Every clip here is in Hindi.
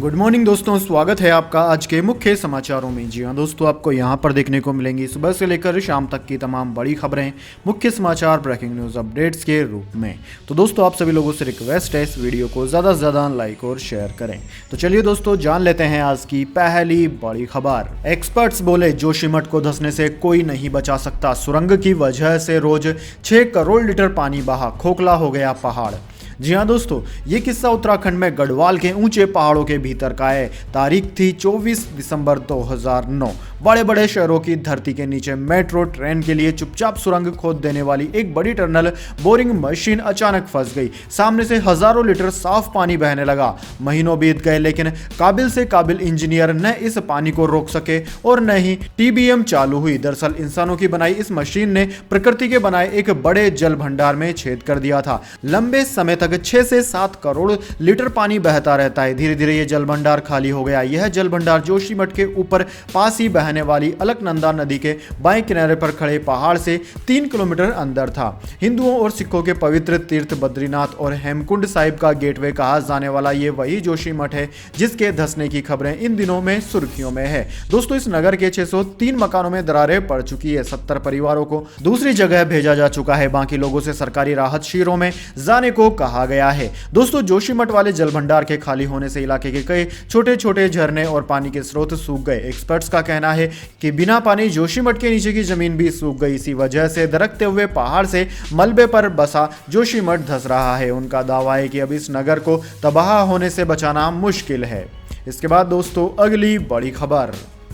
गुड मॉर्निंग दोस्तों, स्वागत है आपका आज के मुख्य समाचारों में। जी हां दोस्तों, आपको यहां पर देखने को मिलेंगी सुबह से लेकर शाम तक की तमाम बड़ी खबरें, मुख्य समाचार, ब्रेकिंग न्यूज़ अपडेट्स के रूप में। तो दोस्तों, आप सभी लोगों से रिक्वेस्ट है इस वीडियो को ज़्यादा से ज़्यादा लाइक और शेयर करें। तो चलिए दोस्तों, जान लेते हैं आज की पहली बड़ी खबर। एक्सपर्ट्स बोले जोशीमठ को धंसने से कोई नहीं बचा सकता, सुरंग की वजह से रोज 6 करोड़ लीटर पानी बहा, खोखला हो गया पहाड़। जी हाँ दोस्तों, ये किस्सा उत्तराखंड में गढ़वाल के ऊंचे पहाड़ों के भीतर का है। तारीख थी 24 दिसंबर 2009। बड़े बड़े शहरों की धरती के नीचे मेट्रो ट्रेन के लिए चुपचाप सुरंग खोद देने वाली एक बड़ी टनल बोरिंग मशीन अचानक फंस गई। सामने से हजारों लीटर साफ पानी बहने लगा। महीनों बीत गए, लेकिन काबिल से काबिल इंजीनियर न इस पानी को रोक सके और न ही टीबीएम चालू हुई। दरअसल इंसानों की बनाई इस मशीन ने प्रकृति के बनाए एक बड़े जल भंडार में छेद कर दिया था। लंबे समय तक 6 से 7 करोड़ लीटर पानी बहता रहता है। धीरे धीरे ये जल भंडार खाली हो गया। यह जल भंडार जोशीमठ के ऊपर पास ही बहने वाली अलकनंदा नदी के बाएं किनारे पर खड़े पहाड़ से 3 किलोमीटर अंदर था। हिंदुओं और सिखों के पवित्र तीर्थ बद्रीनाथ और हेमकुंड साहिब का गेटवे कहा जाने वाला ये वही जोशीमठ है जिसके धंसने की खबरें इन दिनों में सुर्खियों में है। दोस्तों, इस नगर के 603 मकानों में दरारें पड़ चुकी है। 70 परिवारों को दूसरी जगह भेजा जा चुका है। बाकी लोगों से सरकारी राहत शिविरों में जाने को कहा गया है। दोस्तों, जोशीमठ वाले जल भंडार के खाली होने से इलाके के कई छोटे छोटे झरने और पानी के स्रोत सूख गए। एक्सपर्ट्स का कहना है कि बिना पानी जोशीमठ के नीचे की जमीन भी सूख गई। इसी वजह से दरकते हुए पहाड़ से मलबे पर बसा जोशीमठ धंस रहा है। उनका दावा है कि अब इस नगर को तबाह होने से बचाना मुश्किल है। इसके बाद दोस्तों, अगली बड़ी खबर।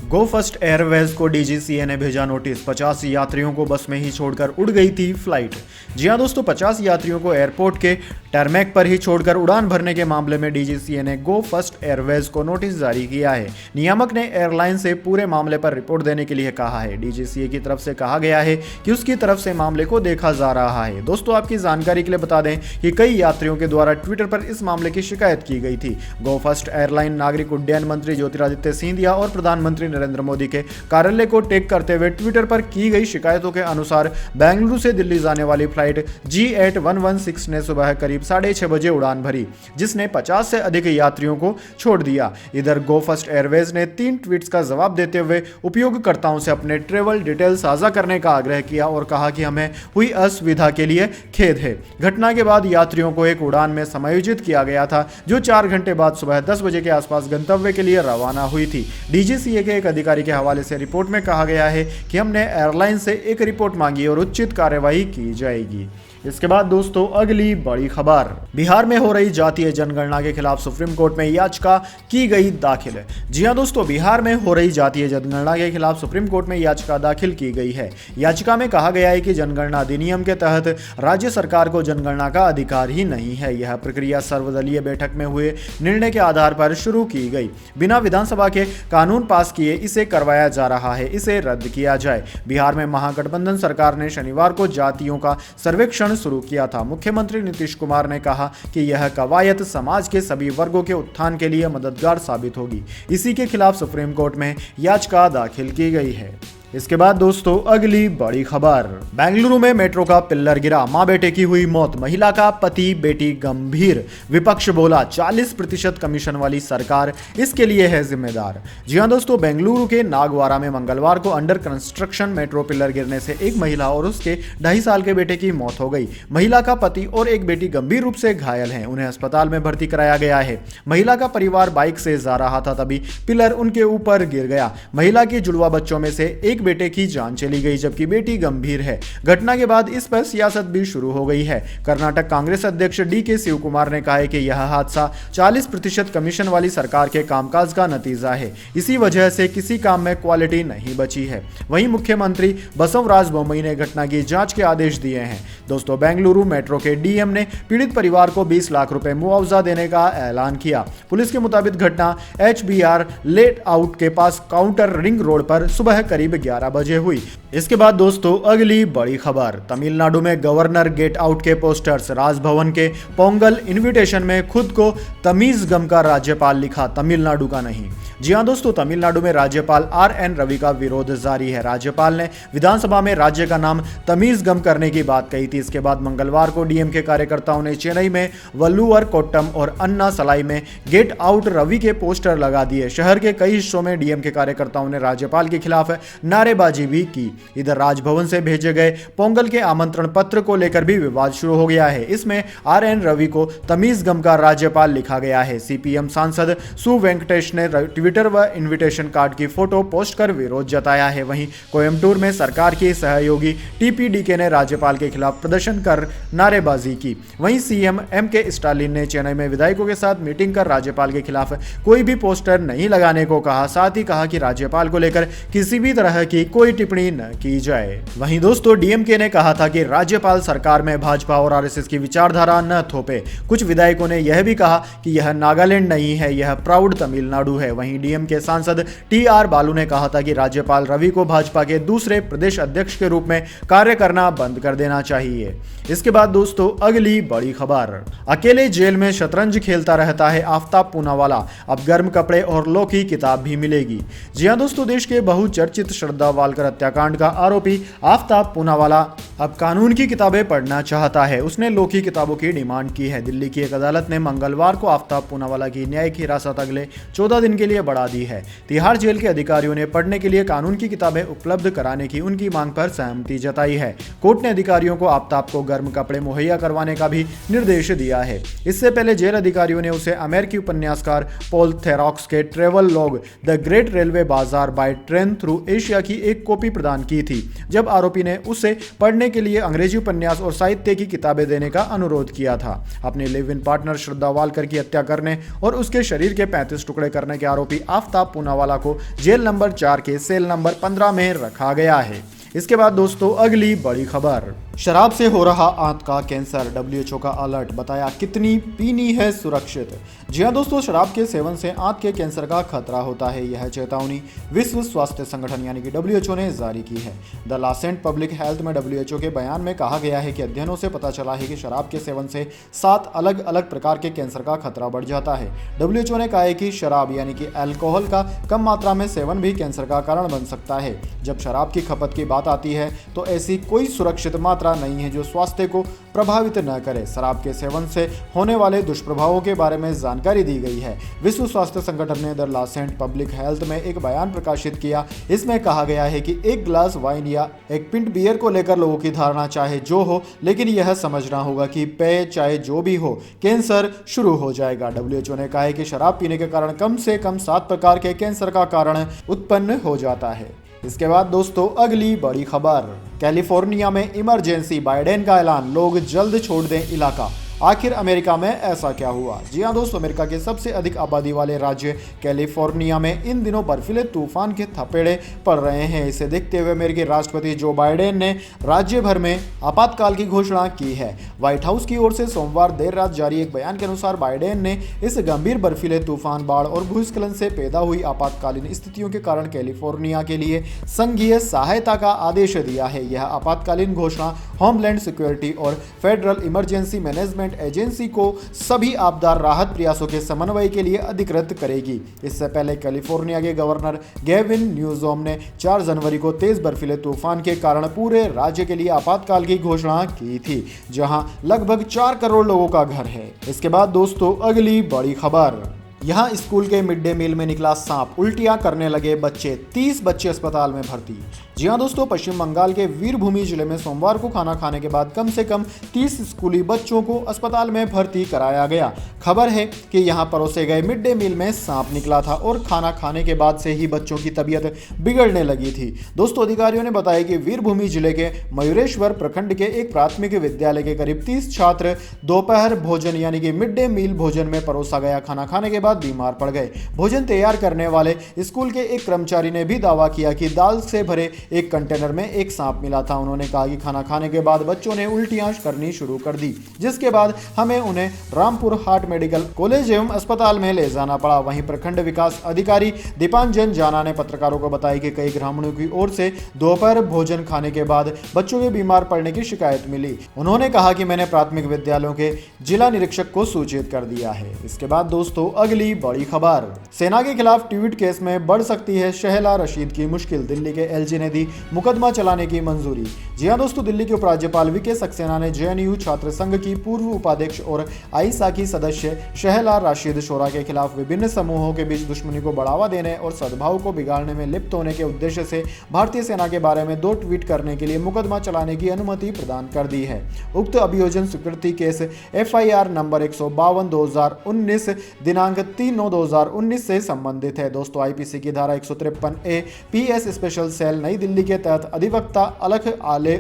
गो फर्स्ट एयरवेज को डीजीसीए ने भेजा नोटिस। 50 यात्रियों को बस में ही छोड़कर उड़ गई थी फ्लाइट। जी हां दोस्तों, 50 यात्रियों को एयरपोर्ट के टरमैक पर ही छोड़कर उड़ान भरने के मामले में डीजीसीए ने गो फर्स्ट एयरवेज को नोटिस जारी किया है। नियामक ने एयरलाइन से पूरे मामले पर रिपोर्ट देने के लिए कहा है। डीजीसीए की तरफ से कहा गया है कि उसकी तरफ से मामले को देखा जा रहा है। दोस्तों, आपकी जानकारी के लिए बता दें कि कई यात्रियों के द्वारा ट्विटर पर इस मामले की शिकायत की गई थी। गो फर्स्ट एयरलाइन नागरिक उड्डयन मंत्री ज्योतिरादित्य सिंधिया और प्रधानमंत्री नरेंद्र मोदी के कार्यालय को टैग करते हुए ट्विटर पर की गई शिकायतों के अनुसार बेंगलुरु से दिल्ली जाने वाली फ्लाइट G8116 ने सुबह करीब 6:30 बजे उड़ान भरी, जिसने 50 से अधिक यात्रियों को छोड़ दिया। इधर गो फर्स्ट एयरवेज ने 3 ट्वीट्स का जवाब देते हुए उपयोगकर्ताओं से अपने ट्रेवल डिटेल साझा करने का आग्रह किया और कहा कि हमें हुई असुविधा के लिए खेद है। घटना के बाद यात्रियों को एक उड़ान में समायोजित किया गया था जो 4 घंटे बाद सुबह 10 बजे के आसपास गंतव्य के लिए रवाना हुई थी। डीजीसीए के एक अधिकारी के हवाले से रिपोर्ट में कहा गया है कि हमने एयरलाइन से एक रिपोर्ट मांगी और उचित कार्यवाही की जाएगी। इसके बाद दोस्तों, अगली बड़ी खबर। बिहार में हो रही जातीय जनगणना के खिलाफ सुप्रीम कोर्ट में याचिका की गई दाखिल। जी हां दोस्तों, बिहार में हो रही जातीय जनगणना के खिलाफ सुप्रीम कोर्ट में याचिका दाखिल की गई है। याचिका में कहा गया है कि जनगणना अधिनियम के तहत राज्य सरकार को जनगणना का अधिकार ही नहीं है। यह प्रक्रिया सर्वदलीय बैठक में हुए निर्णय के आधार पर शुरू की गई। बिना विधानसभा के कानून पास किए इसे करवाया जा रहा है। इसे रद्द किया जाए। बिहार में महागठबंधन सरकार ने शनिवार को जातियों का सर्वेक्षण शुरू किया था। मुख्यमंत्री नीतीश कुमार ने कहा कि यह कवायद समाज के सभी वर्गों के उत्थान के लिए मददगार साबित होगी। इसी के खिलाफ सुप्रीम कोर्ट में याचिका दाखिल की गई है। इसके बाद दोस्तों, अगली बड़ी खबर। बेंगलुरु में मेट्रो का पिल्लर गिरा, मां बेटे की हुई मौत, महिला का पति बेटी गंभीर। विपक्ष बोला 40% कमीशन वाली सरकार इसके लिए है जिम्मेदार। जी हां दोस्तों, बेंगलुरु के नागवारा में मंगलवार को अंडर कंस्ट्रक्शन मेट्रो पिल्लर गिरने से एक महिला और उसके 2.5 साल के बेटे की मौत हो गई। महिला का पति और एक बेटी गंभीर रूप से घायल हैं। उन्हें अस्पताल में भर्ती कराया गया है। महिला का परिवार बाइक से जा रहा था, तभी पिल्लर उनके ऊपर गिर गया। महिला के जुड़वा बच्चों में से एक बेटे की जान चली गई, जबकि बेटी गंभीर है। घटना के बाद इस पर सियासत भी शुरू हो गई है। कर्नाटक कांग्रेस अध्यक्ष DK शिव कुमार ने कहा है कि यह हादसा 40% कमीशन वाली सरकार के कामकाज का नतीजा है। इसी वजह से किसी काम में क्वालिटी नहीं बची है। वहीं मुख्यमंत्री बसवराज बोम्मई ने घटना की जांच के आदेश दिए हैं। दोस्तों, बेंगलुरु मेट्रो के डीएम ने पीड़ित परिवार को 20 लाख रुपए मुआवजा देने का ऐलान किया। पुलिस के मुताबिक घटना HBR लेट आउट के पास काउंटर रिंग रोड पर सुबह करीब 11 बजे हुई। इसके बाद दोस्तों अगली बड़ी खबर, तमिलनाडु में गवर्नर गेट आउट के पोस्टर्स, राजभवन के पोंगल इनविटेशन में खुद को तमीज गम का राज्यपाल लिखा, तमिलनाडु का नहीं। जी हां दोस्तों, तमिलनाडु में राज्यपाल RN रवि का विरोध जारी है। राज्यपाल ने विधानसभा में राज्य का नाम तमीज गम करने की बात कही थी। इसके बाद मंगलवार को डीएमके कार्यकर्ताओं ने चेन्नई में वल्लूवर कोट्टम और अन्ना सलाई में गेट आउट रवि के पोस्टर लगा दिए। शहर के कई हिस्सों में डीएमके कार्यकर्ताओं ने राज्यपाल के खिलाफ नारेबाजी भी की। इधर राजभवन से भेजे गए पोंगल के आमंत्रण पत्र को लेकर भी विवाद शुरू हो गया है। इसमें RN रवि को तमीज गम का राज्यपाल लिखा गया है। CPM सांसद सु वेंकटेश ने ट्विटर व इनविटेशन कार्ड की फोटो पोस्ट कर विरोध जताया है। वहीं कोयम्बटूर में सरकार की सहयोगी TPDK ने राज्यपाल के खिलाफ प्रदर्शन कर नारेबाजी की। वहीं CM MK स्टालिन ने चेन्नई में विधायकों के साथ मीटिंग कर राज्यपाल के खिलाफ कोई भी पोस्टर नहीं लगाने को कहा। साथ ही कहा कि राज्यपाल को लेकर किसी भी तरह की कोई टिप्पणी न की जाए। वहीं दोस्तों DMK ने कहा था कि राज्यपाल सरकार में भाजपा और RSS की विचारधारा न थोपे। कुछ विधायकों ने यह भी कहा कि यह नागालैंड नहीं है, यह प्राउड तमिलनाडु है। वहीं DMK सांसद TR बालू ने कहा था कि राज्यपाल रवि को भाजपा के दूसरे प्रदेश अध्यक्ष के रूप में कार्य करना बंद कर देना चाहिए। इसके बाद दोस्तों अगली बड़ी खबर, अकेले जेल में शतरंज खेलता रहता है आफ्ताब पूनावाला, अब गर्म कपड़े और लॉ की किताब भी मिलेगी। जी हां दोस्तों, देश के बहुचर्चित श्रद्धा वालकर हत्याकांड का आरोपी आफ्ताब पूनावाला अब कानून की किताबें पढ़ना चाहता है। उसने लॉ की किताबों की डिमांड की है। दिल्ली की एक अदालत ने मंगलवार को आफ्ताब पूनावाला की न्यायिक हिरासत अगले 14 दिन के लिए बढ़ा दी है। तिहाड़ जेल के अधिकारियों ने पढ़ने के लिए कानून की किताबें उपलब्ध कराने की उनकी मांग पर सहमति जताई है। कोर्ट ने अधिकारियों को आफ्ताब को गर्म कपड़े मुहैया करवाने का भी निर्देश दिया है। इससे पहले जेल अधिकारियों ने उसे अमेरिकी उपन्यासकार पॉल थेरॉक्स के travel log the great railway बाजार बाय ट्रेन थ्रू एशिया की एक कॉपी प्रदान की थी, जब आरोपी ने उसे पढ़ने के लिए अंग्रेजी उपन्यास और साहित्य की किताबें देने का अनुरोध किया था। अपने live in partner Shraddha Walker की हत्या करने और उसके शरीर के 35 टुकड़े करने के आरोपी आफ्ताब पूनावाला को जेल नंबर 4 के सेल नंबर 15 में रखा गया है। इसके बाद दोस्तों अगली बड़ी खबर, शराब से हो रहा आंत का कैंसर, WHO का अलर्ट, बताया कितनी पीनी है सुरक्षित। जी हां दोस्तों, शराब के सेवन से आंत के कैंसर का खतरा होता है। यह चेतावनी विश्व स्वास्थ्य संगठन यानी कि WHO ने जारी की है। द लासेंट पब्लिक हेल्थ में WHO के बयान में कहा गया है कि अध्ययनों से पता चला है कि शराब के सेवन से 7 अलग अलग प्रकार के कैंसर का खतरा बढ़ जाता है। WHO ने कहा है कि शराब यानी कि अल्कोहल का कम मात्रा में सेवन भी कैंसर का कारण बन सकता है। जब शराब की खपत की बात आती है तो ऐसी कोई सुरक्षित मात्रा नहीं है जो स्वास्थ्य को प्रभावित न करे। शराब के सेवन से होने वाले दुष्प्रभावों के बारे में जानकारी दी गई है। विश्व स्वास्थ्य संगठन ने द लासेंट पब्लिक हेल्थ में एक बयान प्रकाशित किया। इसमें कहा गया है कि एक ग्लास वाइन या एक पिंट बियर को लेकर लोगों की धारणा चाहे जो हो, लेकिन यह समझना होगा कि पेय चाहे जो भी हो, कैंसर शुरू हो जाएगा। WHO ने कहा है कि शराब पीने के कारण कम से कम 7 प्रकार के कैंसर का कारण उत्पन्न हो जाता है। इसके बाद दोस्तों अगली बड़ी खबर, कैलिफोर्निया में इमरजेंसी, बाइडेन का ऐलान, लोग जल्द छोड़ दें इलाका। आखिर अमेरिका में ऐसा क्या हुआ? जी हां दोस्तों, अमेरिका के सबसे अधिक आबादी वाले राज्य कैलिफोर्निया में इन दिनों बर्फीले तूफान के थपेड़े पड़ रहे हैं। इसे देखते हुए अमेरिकी राष्ट्रपति जो बाइडेन ने राज्य भर में आपातकाल की घोषणा की है। व्हाइट हाउस की ओर से सोमवार देर रात जारी एक बयान के अनुसार बाइडेन ने इस गंभीर बर्फीले तूफान, बाढ़ और भूस्खलन से पैदा हुई आपातकालीन स्थितियों के कारण कैलिफोर्निया के लिए संघीय सहायता का आदेश दिया है। यह आपातकालीन घोषणा होमलैंड सिक्योरिटी और फेडरल इमरजेंसी मैनेजमेंट एजेंसी को सभी आपदा राहत प्रयासों के समन्वय के लिए अधिकृत करेगी। इससे पहले कैलिफोर्निया के गवर्नर गेविन न्यूसोम ने 4 जनवरी को तेज बर्फीले तूफान के कारण पूरे राज्य के लिए आपातकाल की घोषणा की थी, जहां लगभग 4 करोड़ लोगों का घर है। इसके बाद दोस्तों अगली बड़ी खबर, यहाँ स्कूल के मिड डे मील में निकला सांप, उल्टियां करने लगे बच्चे, 30 बच्चे अस्पताल में भर्ती। जी हाँ दोस्तों, पश्चिम बंगाल के वीरभूमि जिले में सोमवार को खाना खाने के बाद कम से कम 30 स्कूली बच्चों को अस्पताल में भर्ती कराया गया। खबर है कि यहाँ परोसे गए मिड डे मील में सांप निकला था और खाना खाने के बाद से ही बच्चों की तबीयत बिगड़ने लगी थी। दोस्तों, अधिकारियों ने बताया कि वीरभूमि जिले के मयूरेश्वर प्रखंड के एक प्राथमिक विद्यालय के करीब 30 छात्र दोपहर भोजन यानी कि मिड डे मील भोजन में परोसा गया खाना खाने के बाद बीमार पड़ गए। भोजन तैयार करने वाले स्कूल के एक कर्मचारी ने भी दावा किया कि दाल से भरे एक कंटेनर में एक सांप मिला था। उन्होंने कहा कि खाना खाने के बाद बच्चों ने उल्टियां करनी शुरू कर दी, जिसके बाद हमें उन्हें रामपुर हार्ट मेडिकल कॉलेज एवं अस्पताल में ले जाना पड़ा। वहीं प्रखंड विकास अधिकारी दीपांजन जाना ने पत्रकारों को बताया कि कई ग्रामीणों की ओर से दोपहर भोजन खाने के बाद बच्चों के बीमार पड़ने की शिकायत मिली। उन्होंने कहा कि मैंने प्राथमिक विद्यालयों के जिला निरीक्षक को सूचित कर दिया है। इसके बाद दोस्तों अगली बड़ी खबर, सेना के खिलाफ ट्वीट केस में बढ़ सकती है शहला रशीद की मुश्किल। दिल्ली के एलजी ने दी मुकदमा चलाने की मंजूरी। जी हां दोस्तों, दिल्ली के उपराज्यपाल वीके सक्सेना ने जेएनयू छात्र संघ की पूर्व उपाध्यक्ष और आईसा की सदस्य शहला राशिद शोरा के खिलाफ विभिन्न समूहों के बीच दुश्मनी को बढ़ावा देने और सद्भाव को बिगाड़ने में लिप्त होने के उद्देश्य से भारतीय सेना के बारे में 2 ट्वीट करने के लिए मुकदमा चलाने की अनुमति प्रदान कर दी है। उक्त अभियोजन स्वीकृति केस एफआईआर नंबर 152/2019 दिनांक 3/9/2019 से संबंधित है। दोस्तों आईपीसी की धारा 153A पीएस स्पेशल सेल नई दिल्ली के तहत अधिवक्ता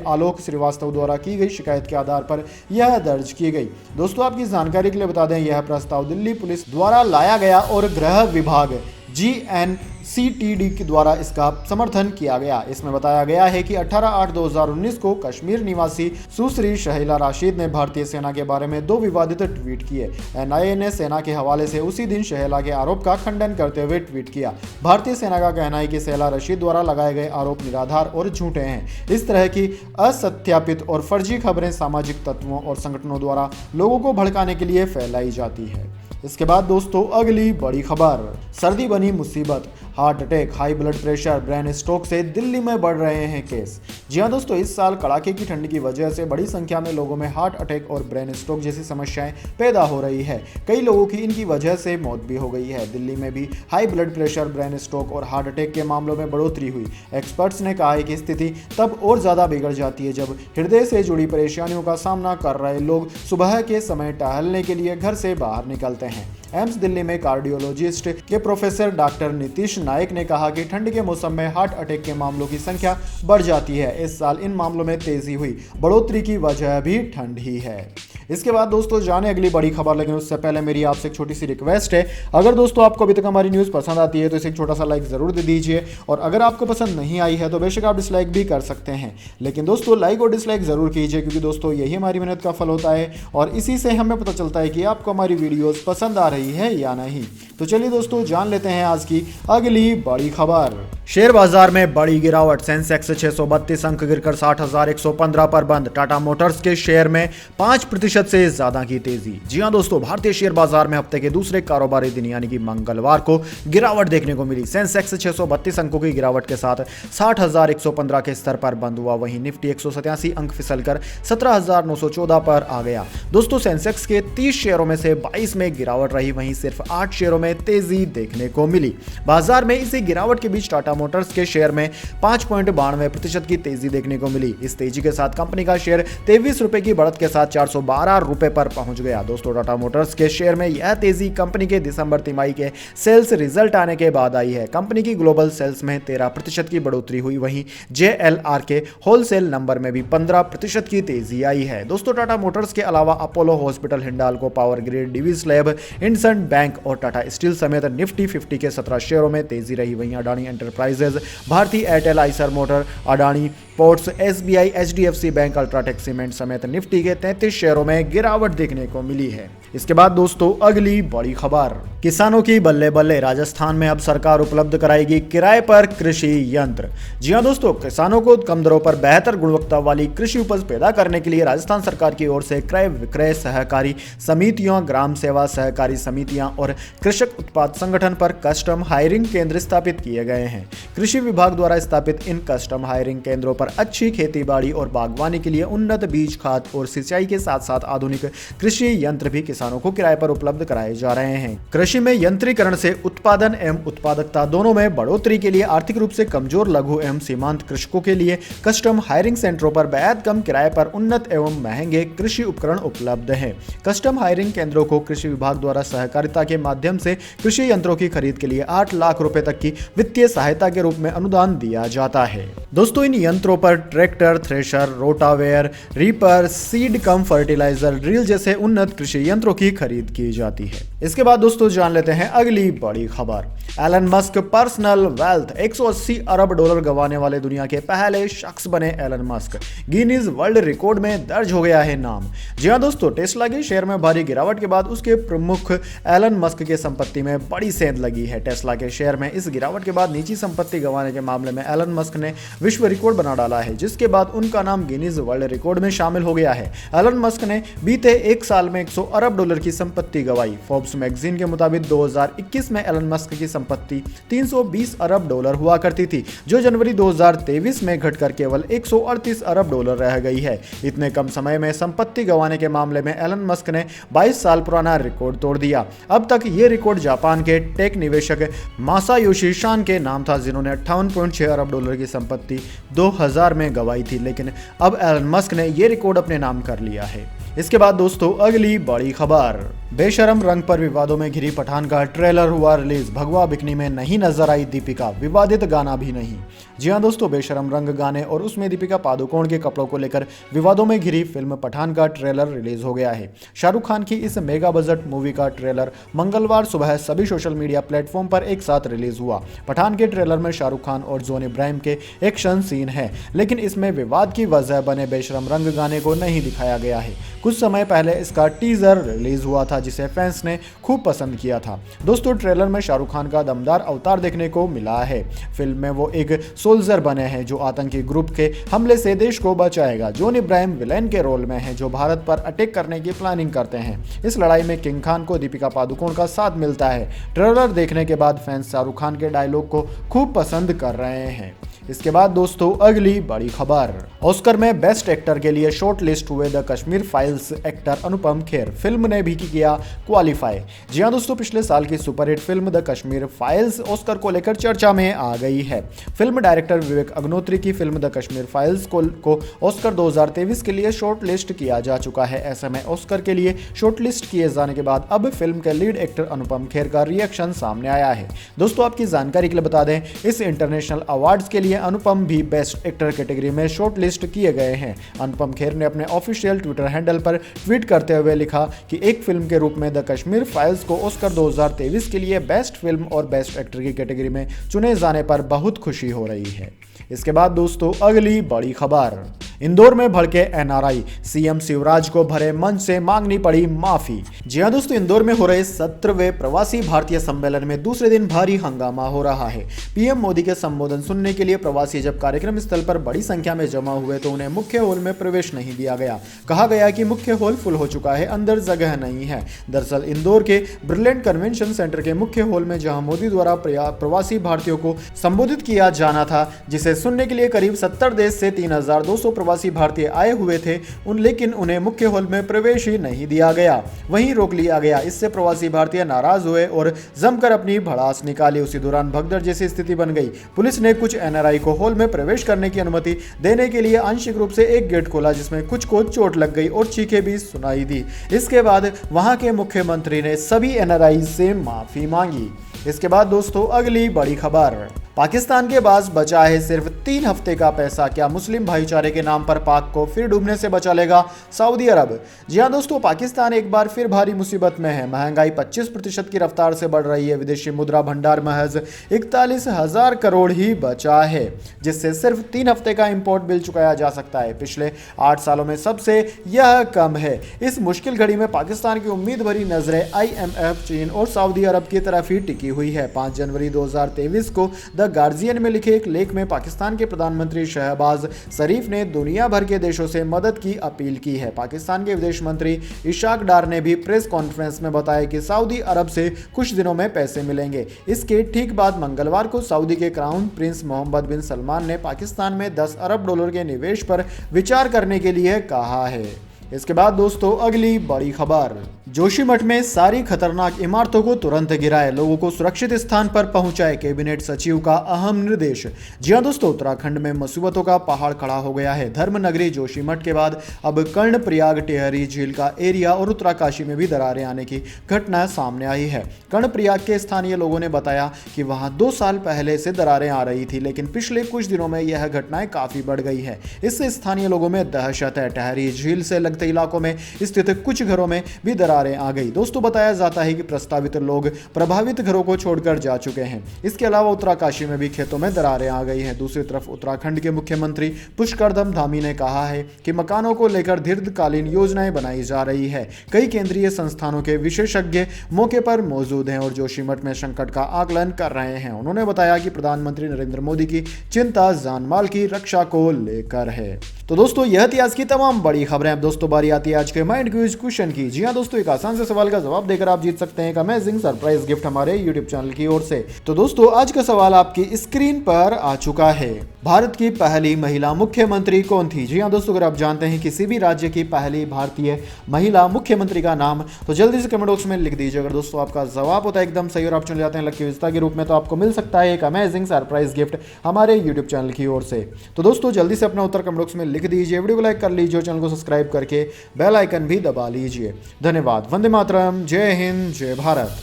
आलोक श्रीवास्तव द्वारा की गई शिकायत के आधार पर यह दर्ज की गई। दोस्तों आपकी जानकारी के लिए बता दें, यह प्रस्ताव दिल्ली पुलिस द्वारा लाया गया और गृह विभाग GNCTD के द्वारा इसका समर्थन किया गया। इसमें बताया गया है कि 18/8/2019 को कश्मीर निवासी सुश्री शहला राशिद ने भारतीय सेना के बारे में 2 विवादित ट्वीट किए। एनआईए ने सेना के हवाले से उसी दिन शहला के आरोप का खंडन करते हुए ट्वीट किया। भारतीय सेना का कहना है कि शहला राशिद द्वारा लगाए गए आरोप निराधार और झूठे हैं। इस तरह की असत्यापित और फर्जी खबरें सामाजिक तत्वों और संगठनों द्वारा लोगों को भड़काने के लिए फैलाई जाती है। इसके बाद दोस्तों अगली बड़ी खबर, सर्दी बनी मुसीबत, heart attack, high blood pressure, brain stroke से दिल्ली में बढ़ रहे हैं केस। जी हां दोस्तों, इस साल कड़ाके की ठंड की वजह से बड़ी संख्या में लोगों में हार्ट अटैक और ब्रेन स्ट्रोक जैसी समस्याएं पैदा हो रही है। कई लोगों की इनकी वजह से मौत भी हो गई है। दिल्ली में भी high blood pressure, brain stroke और हार्ट अटैक के मामलों में बढ़ोतरी हुई। एक्सपर्ट्स ने कहा है कि स्थिति तब और ज्यादा बिगड़ जाती है जब हृदय से जुड़ी परेशानियों का सामना कर रहे लोग सुबह के समय टहलने के लिए घर से बाहर निकलते हैं। एम्स दिल्ली में कार्डियोलॉजिस्ट के प्रोफेसर डॉक्टर नीतीश नायक ने कहा कि ठंड के मौसम में हार्ट अटैक के मामलों की संख्या बढ़ जाती है। इस साल इन मामलों में तेजी हुई, बढ़ोतरी की वजह भी ठंड ही है। इसके बाद दोस्तों जाने अगली बड़ी खबर, लेकिन उससे पहले मेरी आपसे एक छोटी सी रिक्वेस्ट है। अगर दोस्तों आपको अभी तक हमारी न्यूज़ पसंद आती है तो इसे एक छोटा सा लाइक ज़रूर दे दीजिए, और अगर आपको पसंद नहीं आई है तो बेशक आप डिसलाइक भी कर सकते हैं, लेकिन दोस्तों लाइक और डिसलाइक ज़रूर कीजिए, क्योंकि दोस्तों यही हमारी मेहनत का फल होता है और इसी से हमें पता चलता है कि आपको हमारी वीडियोज़ पसंद आ रही है या नहीं। तो चलिए दोस्तों जान लेते हैं आज की अगली बड़ी खबर। शेयर बाजार में बड़ी गिरावट, सेंसेक्स 632 अंक गिरकर 60,115 पर बंद। टाटा मोटर्स के शेयर में 5% से ज्यादा की तेजी। जी हां दोस्तों, भारतीय शेयर बाजार में हफ्ते के दूसरे कारोबारी दिन यानी कि मंगलवार को गिरावट देखने को मिली। सेंसेक्स 632 अंकों की गिरावट के साथ 60,115 के स्तर पर बंद हुआ। वहीं निफ्टी 187 अंक फिसलकर 17,914 पर आ गया। दोस्तों सेंसेक्स के 30 शेयरों में से 22 में गिरावट रही, वहीं सिर्फ 8 शेयरों में तेजी देखने को मिली। बाजार में इसी गिरावट के बीच टाटा मोटर्स के शेयर में 5.92% की तेजी देखने को मिली। इस तेजी के साथ कंपनी का शेयर 23 रुपए की बढ़त के साथ 412 रुपए पर पहुंच गया। दोस्तों टाटा मोटर्स के शेयर में यह तेजी कंपनी के दिसंबर तिमाही के सेल्स रिजल्ट आने के बाद आई है। कंपनी की ग्लोबल सेल्स में 13% की बढ़ोतरी हुई, वहीं JLR के होलसेल नंबर में भी 15% की तेजी आई है। दोस्तों टाटा मोटर्स के अलावा Apollo hospital, Hindalco power grid, Divi's lab, IndusInd bank और टाटा स्टील समेत निफ्टी 50 के 17 शेयरों में तेजी रही। वहीं Adani enterprises, Bharti Airtel, Eicher motor, Adani ports, SBI, HDFC bank, UltraTech cement समेत निफ्टी के 33 शेयरों में गिरावट देखने को मिली है। इसके बाद दोस्तों अगली बड़ी खबर, किसानों की बल्ले बल्ले, राजस्थान में अब सरकार उपलब्ध कराएगी किराए पर कृषि यंत्र। जी हां दोस्तों, किसानों को कम दरों पर बेहतर गुणवत्ता वाली कृषि उपज पैदा करने के लिए राजस्थान सरकार की ओर से क्रय विक्रय सहकारी समितियों, ग्राम सेवा सहकारी समितियां और कृषक उत्पाद संगठन पर कस्टम हायरिंग केंद्र स्थापित किए गए हैं। कृषि विभाग द्वारा स्थापित इन कस्टम हायरिंग केंद्रों पर अच्छी खेतीबाड़ी और बागवानी के लिए उन्नत बीज, खाद और सिंचाई के साथ साथ आधुनिक कृषि यंत्र भी किसानों को किराए पर उपलब्ध कराए जा रहे हैं। कृषि में यंत्रीकरण से उत्पादन एवं उत्पादकता दोनों में बढ़ोतरी के लिए आर्थिक रूप से कमजोर लघु एवं सीमांत कृषकों के लिए कस्टम हायरिंग सेंटरों पर बेहद कम किराए पर उन्नत एवं महंगे कृषि उपकरण उपलब्ध हैं। कस्टम हायरिंग केंद्रों को कृषि विभाग द्वारा सहकारिता के माध्यम से कृषि यंत्रों की खरीद के लिए 8 लाख रुपए तक की वित्तीय सहायता के रूप में अनुदान दिया जाता है। दोस्तों इन यंत्रों कीमतों पर tractor, thresher, rotavator, reaper, seed cum fertiliser, drill जैसे उन्नत कृषि यंत्रों की खरीद की जाती है। इसके बाद दोस्तों जान लेते हैं अगली बड़ी खबर। एलन मस्क पर्सनल वेल्थ, 180 अरब डॉलर गंवाने वाले दुनिया के पहले शख्स बने Elon Musk. Guinness world record में दर्ज हो गया है नाम। जी हाँ दोस्तों, टेस्ला के शेयर में भारी गिरावट के बाद उसके प्रमुख एलन मस्क के संपत्ति में बड़ी सेंध लगी है। टेस्ला के शेयर में इस गिरावट के बाद निजी संपत्ति गंवाने के मामले में एलन मस्क ने विश्व रिकॉर्ड बना डाला है, जिसके बाद उनका नाम गिनीज वर्ल्ड रिकॉर्ड में शामिल हो गया है। एलन मस्क ने बीते एक साल में 100 अरब डॉलर की संपत्ति गंवाई। फोर्ब्स मैगजीन के मुताबिक 2021 में एलन मस्क की संपत्ति 320 अरब डॉलर हुआ करती थी, जो जनवरी 2023 में घटकर केवल 138 अरब डॉलर रह गई है। इतने कम समय में संपत्ति गंवाने के मामले में एलन मस्क ने 22 साल पुराना रिकॉर्ड तोड़ दिया। अब तक ये रिकॉर्ड जापान के टेक निवेशक मासायोशी सन के नाम था, जिन्होंने 58.6 अरब डॉलर की संपत्ति 2000 में गंवाई थी, लेकिन अब एलन मस्क ने ये रिकॉर्ड अपने नाम कर लिया है। इसके बाद दोस्तों अगली बड़ी खबर। बेशरम रंग पर विवादों में घिरी पठान का ट्रेलर हुआ रिलीज। भगवा बिकनी में नहीं नजर आई दीपिका, विवादित गाना भी नहीं। जी हाँ दोस्तों, बेशरम रंग गाने और उसमें दीपिका पादुकोण के कपड़ों को लेकर विवादों में घिरी फिल्म पठान का ट्रेलर रिलीज हो गया है। शाहरुख खान की इस मेगा बजट मूवी का ट्रेलर मंगलवार सुबह सभी सोशल मीडिया प्लेटफॉर्म पर एक साथ रिलीज हुआ। पठान के ट्रेलर में शाहरुख खान और जॉन इब्राहिम के एक्शन सीन है, लेकिन इसमें विवाद की वजह बने बेशरम रंग गाने को नहीं दिखाया गया है। कुछ समय पहले इसका टीजर रिलीज हुआ था, जिसे फैंस ने खूब पसंद किया था। दोस्तों ट्रेलर में शाहरुख खान का दमदार अवतार देखने को मिला है। फिल्म में वो एक सोल्जर बने हैं जो आतंकी ग्रुप के हमले से देश को बचाएगा। जॉन इब्राहिम विलेन के रोल में हैं जो भारत पर अटैक करने की प्लानिंग करते हैं। इस लड़ाई में किंग खान को दीपिका पादुकोण का साथ मिलता है। ट्रेलर देखने के बाद फैंस शाहरुख खान के डायलॉग को खूब पसंद कर रहे हैं। इसके बाद दोस्तों अगली बड़ी खबर। ऑस्कर में बेस्ट एक्टर के लिए शॉर्ट लिस्ट हुए the Kashmir files actor Anupam Kher. Film ने भी किया क्वालिफाई। जी हाँ दोस्तों, पिछले साल की superhit film the Kashmir files Oscar को लेकर चर्चा में आ गई है। फिल्म डायरेक्टर विवेक अग्निहोत्री की फिल्म द कश्मीर फाइल्स को ऑस्कर 2023 के लिए शॉर्ट लिस्ट किया जा चुका है। ऐसे में ऑस्कर के लिए शॉर्ट लिस्ट किए जाने के बाद अब फिल्म के लीड एक्टर अनुपम खेर का रिएक्शन सामने आया है। दोस्तों आपकी जानकारी के लिए बता दें, इस इंटरनेशनल अवार्ड्स के लिए अनुपम भी बेस्ट एक्टर कैटेगरी में शॉर्ट लिस्ट किए गए हैं। अनुपम खेर ने अपने ऑफिशियल ट्विटर हैंडल पर ट्वीट करते हुए लिखा कि एक फिल्म के रूप में द कश्मीर फाइल्स को ऑस्कर 2023 के लिए बेस्ट फिल्म और बेस्ट एक्टर की कैटेगरी में चुने जाने पर बहुत खुशी हो रही है। इसके बाद दोस्तों अगली बड़ी खबर। इंदौर में भड़के एनआरआई, सीएम शिवराज को भरे मंच से मांगनी पड़ी माफी। जी हां दोस्तों, इंदौर में हो रहे 17वें प्रवासी भारतीय सम्मेलन में दूसरे दिन भारी हंगामा हो रहा है। पीएम मोदी के संबोधन सुनने के लिए प्रवासी जब कार्यक्रम स्थल पर बड़ी संख्या में जमा हुए तो उन्हें मुख्य हॉल में प्रवेश नहीं दिया गया। कहा गया कि मुख्य हॉल फुल हो चुका है, अंदर जगह नहीं है। दरअसल इंदौर के ब्रिलियंट कन्वेंशन सेंटर के मुख्य हॉल में जहां मोदी द्वारा प्रवासी भारतीयों को संबोधित किया जाना था, जिसे सुनने के लिए करीब 70 देश से 3200 प्रवासी भारतीय आए हुए थे, लेकिन उन्हें मुख्य हॉल में प्रवेश ही नहीं दिया गया, वहीं रोक लिया गया। इससे प्रवासी भारतीय नाराज हुए और जमकर अपनी भड़ास निकाली। उसी दौरान भगदड़ जैसी स्थिति बन गई। पुलिस ने कुछ एनआरआई को हॉल में प्रवेश करने की अनुमति देने के लिए आंशिक रूप से एक गेट खोला, जिसमें कुछ को चोट लग गई और चीखें भी सुनाई दी। इसके बाद वहां के मुख्यमंत्री ने सभी एनआरआई से माफी मांगी। इसके बाद दोस्तों अगली बड़ी खबर। पाकिस्तान के पास बचा है सिर्फ 3 हफ्ते का पैसा, क्या मुस्लिम भाईचारे के नाम पर पाक को फिर डूबने से बचा लेगा सऊदी अरब? जी हां दोस्तों, पाकिस्तान एक बार फिर भारी मुसीबत में है। महंगाई 25% की रफ्तार से बढ़ रही है। विदेशी मुद्रा भंडार महज 41,000 करोड़ ही बचा है, जिससे सिर्फ 3 हफ्ते का इंपोर्ट बिल चुकाया जा सकता है। पिछले 8 सालों में सबसे यह कम है। इस मुश्किल घड़ी में पाकिस्तान की उम्मीद भरी नजरें IMF, चीन और सऊदी अरब की तरफ ही टिकी हुई है। 5 जनवरी 2023 को द गार्जियन में लिखे एक लेख में पाकिस्तान के प्रधानमंत्री शहबाज शरीफ ने दुनिया भर के देशों से मदद की अपील की है। पाकिस्तान के विदेश मंत्री इशाक डार ने भी प्रेस कॉन्फ्रेंस में बताया कि सऊदी अरब से कुछ दिनों में पैसे मिलेंगे। इसके ठीक बाद मंगलवार को सऊदी के क्राउन प्रिंस मोहम्मद बिन सलमान ने पाकिस्तान में 10 अरब डॉलर के निवेश पर विचार करने के लिए कहा है। इसके बाद दोस्तों अगली बड़ी खबर। जोशीमठ में सारी खतरनाक इमारतों को तुरंत गिराए, लोगों को सुरक्षित स्थान पर पहुंचाए, कैबिनेट सचिव का अहम निर्देश। जी हां दोस्तों, उत्तराखंड में मुसीबतों का पहाड़ खड़ा हो गया है। धर्म नगरी जोशीमठ के बाद अब कर्णप्रयाग, टेहरी झील का एरिया और उत्तरकाशी में भी दरारें आने की घटना सामने आई है। कर्णप्रयाग के स्थानीय लोगों ने बताया कि वहां 2 साल पहले से दरारें आ रही थी, लेकिन पिछले कुछ दिनों में यह घटनाएं काफी बढ़ गई है। इससे स्थानीय लोगों में दहशत है। टेहरी झील से लगते इलाकों में स्थित कुछ घरों में भी दरारें आ गई। दोस्तों, बताया जाता है कि प्रस्तावित लोग प्रभावित घरों को छोड़कर जा चुके हैं। इसके अलावा उत्तरकाशी में भी खेतों में दरारें आ गई हैं। दूसरी तरफ उत्तराखंड के मुख्यमंत्री पुष्करदम धामी ने कहा है कि मकानों को लेकर दीर्घकालीन योजनाएं बनाई जा रही है। कई केंद्रीय संस्थानों के विशेषज्ञ मौके पर मौजूद हैं और जोशीमठ में संकट का आकलन कर रहे हैं। उन्होंने बताया कि प्रधानमंत्री नरेंद्र मोदी की चिंता जान माल की रक्षा को लेकर है। तो दोस्तों, यह थी आज की तमाम बड़ी खबरें। अब दोस्तों बारी आती है आज के माइंड क्विज क्वेश्चन की। जी हां दोस्तों, एक आसान से सवाल का जवाब देकर आप जीत सकते हैं एक अमेजिंग सरप्राइज गिफ्ट हमारे यूट्यूब चैनल की ओर से। तो दोस्तों, आज का सवाल आपकी स्क्रीन पर आ चुका है। भारत की पहली महिला मुख्यमंत्री कौन थी? जी हां दोस्तों, अगर आप जानते हैं किसी भी राज्य की पहली भारतीय महिला मुख्यमंत्री का नाम, तो जल्दी से कमेंट बॉक्स में लिख दीजिए। अगर दोस्तों आपका जवाब होता है एकदम सही और आप चुन जाते हैं लकी विजेता के रूप में, तो आपको मिल सकता है एक अमेजिंग सरप्राइज गिफ्ट हमारे यूट्यूब चैनल की ओर से। तो दोस्तों, जल्दी से अपना उत्तर कमेंट बॉक्स में लिख दीजिए, वीडियो को लाइक कर लीजिए, चैनल को सब्सक्राइब करके बेल आइकन भी दबा लीजिए। धन्यवाद। वंदे मातरम। जय हिंद, जय भारत।